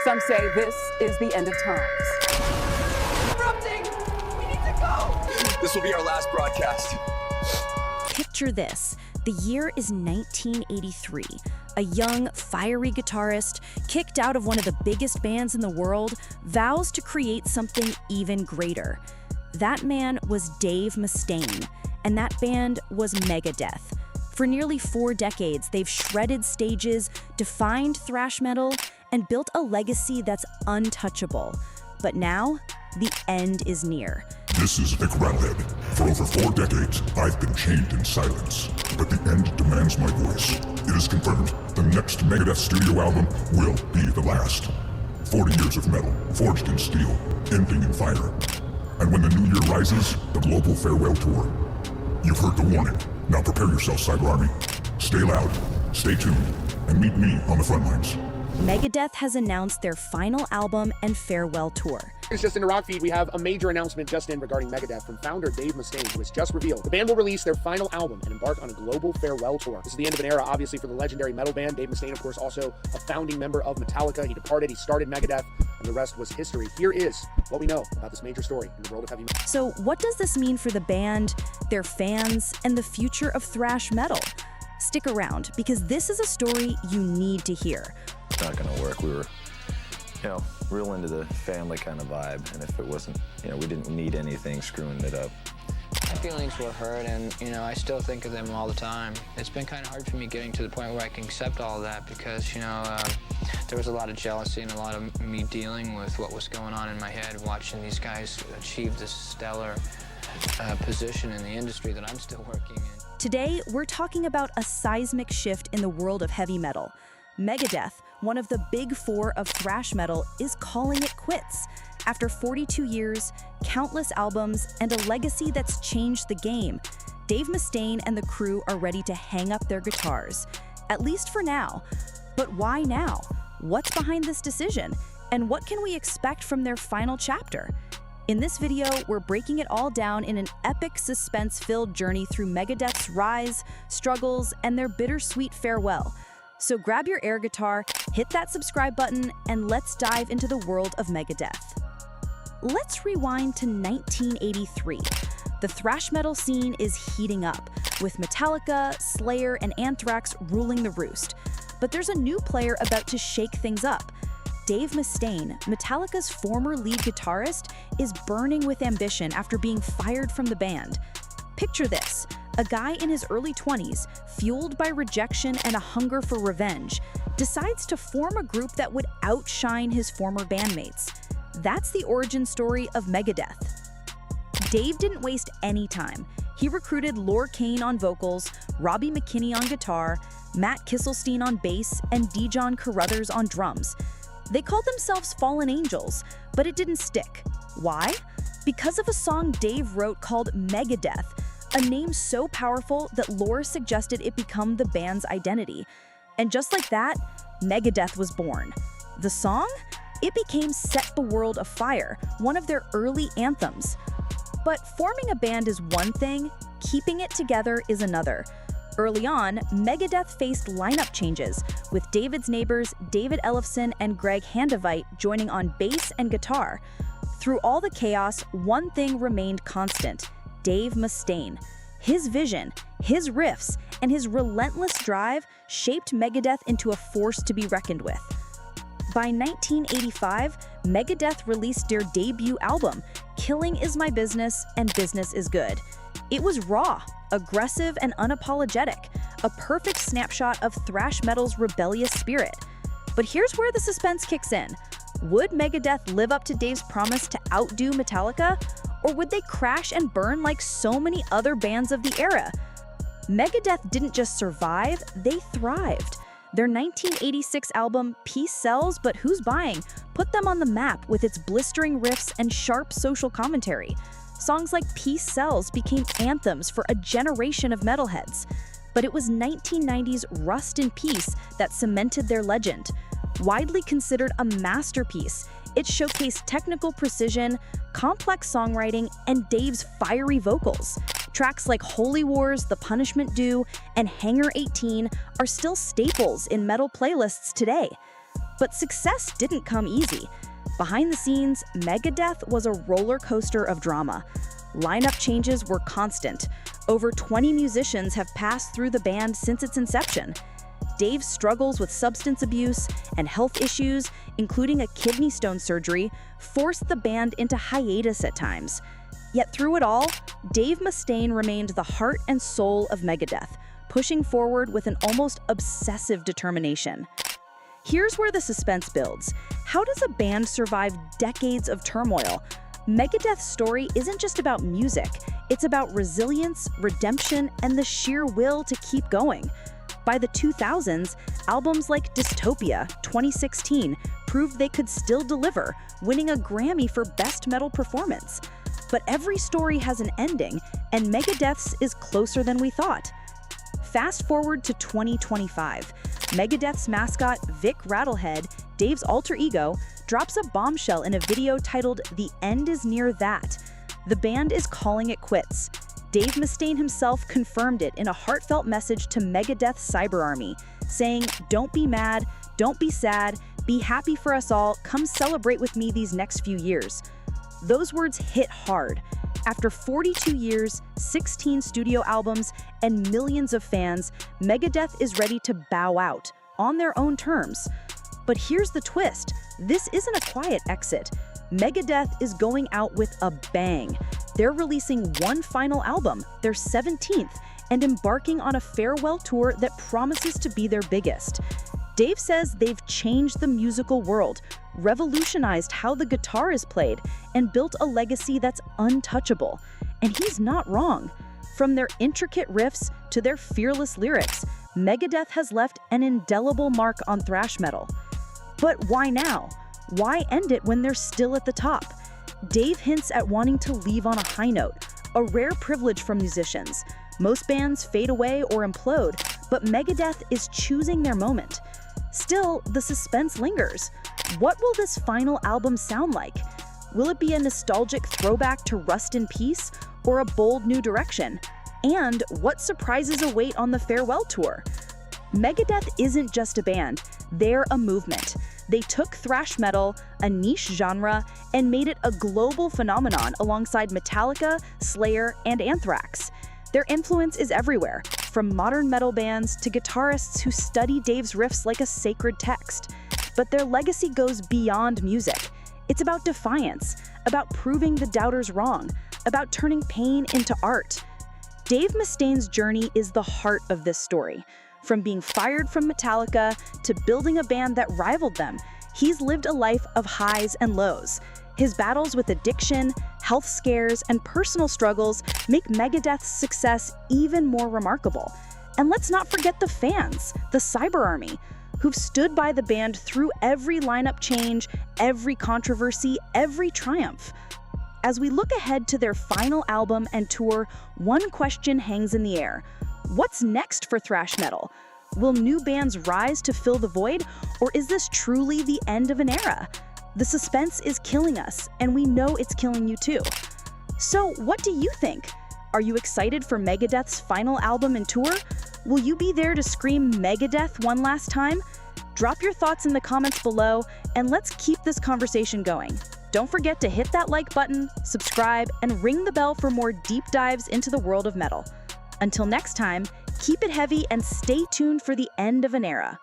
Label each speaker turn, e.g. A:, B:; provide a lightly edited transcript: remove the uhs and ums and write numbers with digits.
A: Some say this is the end of times.
B: Erupting! We need to go!
C: This will be our last broadcast.
D: Picture this. The year is 1983. A young, fiery guitarist, kicked out of one of the biggest bands in the world, vows to create something even greater. That man was Dave Mustaine, and that band was Megadeth. For nearly 4 decades, they've shredded stages, defined thrash metal, and built a legacy that's untouchable. But now, the end is near.
E: This is Vic Rattlehead. For over 4 decades, I've been chained in silence. But the end demands my voice. It is confirmed, the next Megadeth studio album will be the last. 40 years of metal, forged in steel, ending in fire. And when the new year rises, the global farewell tour. You've heard the warning. Now prepare yourself, Cyber Army. Stay loud, stay tuned, and meet me on the front lines.
D: Megadeth has announced their final album and farewell tour.
F: It's just in the rock feed, we have a major announcement just in regarding Megadeth from founder Dave Mustaine, who has just revealed the band will release their final album and embark on a global farewell tour. This is the end of an era, obviously, for the legendary metal band. Dave Mustaine, of course, also a founding member of Metallica. He departed, he started Megadeth, and the rest was history. Here is what we know about this major story in the world of heavy metal.
D: So what does this mean for the band, their fans, and the future of thrash metal? Stick around, because this is a story you need to hear.
G: It's not gonna work. We were, real into the family kind of vibe, and if it wasn't, we didn't need anything screwing it up.
H: My feelings were hurt, and I still think of them all the time. It's been kind of hard for me getting to the point where I can accept all of that because, there was a lot of jealousy and a lot of me dealing with what was going on in my head, watching these guys achieve this stellar position in the industry that I'm still working in.
D: Today, we're talking about a seismic shift in the world of heavy metal. Megadeth, one of the big 4 of thrash metal, is calling it quits. After 42 years, countless albums, and a legacy that's changed the game, Dave Mustaine and the crew are ready to hang up their guitars. At least for now. But why now? What's behind this decision? And what can we expect from their final chapter? In this video, we're breaking it all down in an epic suspense-filled journey through Megadeth's rise, struggles, and their bittersweet farewell. So grab your air guitar, hit that subscribe button, and let's dive into the world of Megadeth. Let's rewind to 1983. The thrash metal scene is heating up, with Metallica, Slayer, and Anthrax ruling the roost. But there's a new player about to shake things up. Dave Mustaine, Metallica's former lead guitarist, is burning with ambition after being fired from the band. Picture this. A guy in his early 20s, fueled by rejection and a hunger for revenge, decides to form a group that would outshine his former bandmates. That's the origin story of Megadeth. Dave didn't waste any time. He recruited Lor Kane on vocals, Robbie McKinney on guitar, Matt Kisselstein on bass, and Dijon Carruthers on drums. They called themselves Fallen Angels, but it didn't stick. Why? Because of a song Dave wrote called Megadeth, a name so powerful that Lor suggested it become the band's identity. And just like that, Megadeth was born. The song? It became Set the World Afire, one of their early anthems. But forming a band is one thing, keeping it together is another. Early on, Megadeth faced lineup changes, with David's neighbors David Ellefson and Greg Handevite joining on bass and guitar. Through all the chaos, one thing remained constant: Dave Mustaine. His vision, his riffs, and his relentless drive shaped Megadeth into a force to be reckoned with. By 1985, Megadeth released their debut album, Killing Is My Business and Business Is Good. It was raw, aggressive, and unapologetic, a perfect snapshot of thrash metal's rebellious spirit. But here's where the suspense kicks in. Would Megadeth live up to Dave's promise to outdo Metallica? Or would they crash and burn like so many other bands of the era? Megadeth didn't just survive, they thrived. Their 1986 album, Peace Sells, But Who's Buying, put them on the map with its blistering riffs and sharp social commentary. Songs like Peace Sells became anthems for a generation of metalheads. But it was 1990's Rust in Peace that cemented their legend. Widely considered a masterpiece, it showcased technical precision, complex songwriting, and Dave's fiery vocals. Tracks like Holy Wars, The Punishment Due, and Hangar 18 are still staples in metal playlists today. But success didn't come easy. Behind the scenes, Megadeth was a roller coaster of drama. Lineup changes were constant. Over 20 musicians have passed through the band since its inception. Dave's struggles with substance abuse and health issues, including a kidney stone surgery, forced the band into hiatus at times. Yet through it all, Dave Mustaine remained the heart and soul of Megadeth, pushing forward with an almost obsessive determination. Here's where the suspense builds. How does a band survive decades of turmoil? Megadeth's story isn't just about music. It's about resilience, redemption, and the sheer will to keep going. By the 2000s, albums like Dystopia, 2016, proved they could still deliver, winning a Grammy for Best Metal Performance. But every story has an ending, and Megadeth's is closer than we thought. Fast forward to 2025. Megadeth's mascot, Vic Rattlehead, Dave's alter ego, drops a bombshell in a video titled "The End Is Near That." The band is calling it quits. Dave Mustaine himself confirmed it in a heartfelt message to Megadeth's cyber army, saying, "Don't be mad, don't be sad, be happy for us all, come celebrate with me these next few years." Those words hit hard. After 42 years, 16 studio albums, and millions of fans, Megadeth is ready to bow out, on their own terms. But here's the twist. This isn't a quiet exit. Megadeth is going out with a bang. They're releasing one final album, their 17th, and embarking on a farewell tour that promises to be their biggest. Dave says they've changed the musical world, revolutionized how the guitar is played, and built a legacy that's untouchable. And he's not wrong. From their intricate riffs to their fearless lyrics, Megadeth has left an indelible mark on thrash metal. But why now? Why end it when they're still at the top? Dave hints at wanting to leave on a high note, a rare privilege for musicians. Most bands fade away or implode, but Megadeth is choosing their moment. Still, the suspense lingers. What will this final album sound like? Will it be a nostalgic throwback to Rust in Peace, or a bold new direction? And what surprises await on the farewell tour? Megadeth isn't just a band, they're a movement. They took thrash metal, a niche genre, and made it a global phenomenon alongside Metallica, Slayer, and Anthrax. Their influence is everywhere, from modern metal bands to guitarists who study Dave's riffs like a sacred text. But their legacy goes beyond music. It's about defiance, about proving the doubters wrong, about turning pain into art. Dave Mustaine's journey is the heart of this story. From being fired from Metallica to building a band that rivaled them, he's lived a life of highs and lows. His battles with addiction, health scares, and personal struggles make Megadeth's success even more remarkable. And let's not forget the fans, the cyber army, who've stood by the band through every lineup change, every controversy, every triumph. As we look ahead to their final album and tour, one question hangs in the air. What's next for thrash metal? Will new bands rise to fill the void, or is this truly the end of an era? The suspense is killing us, and we know it's killing you too. So what do you think? Are you excited for Megadeth's final album and tour? Will you be there to scream Megadeth one last time? Drop your thoughts in the comments below, and let's keep this conversation going. Don't forget to hit that like button, subscribe, and ring the bell for more deep dives into the world of metal. Until next time, keep it heavy and stay tuned for the end of an era.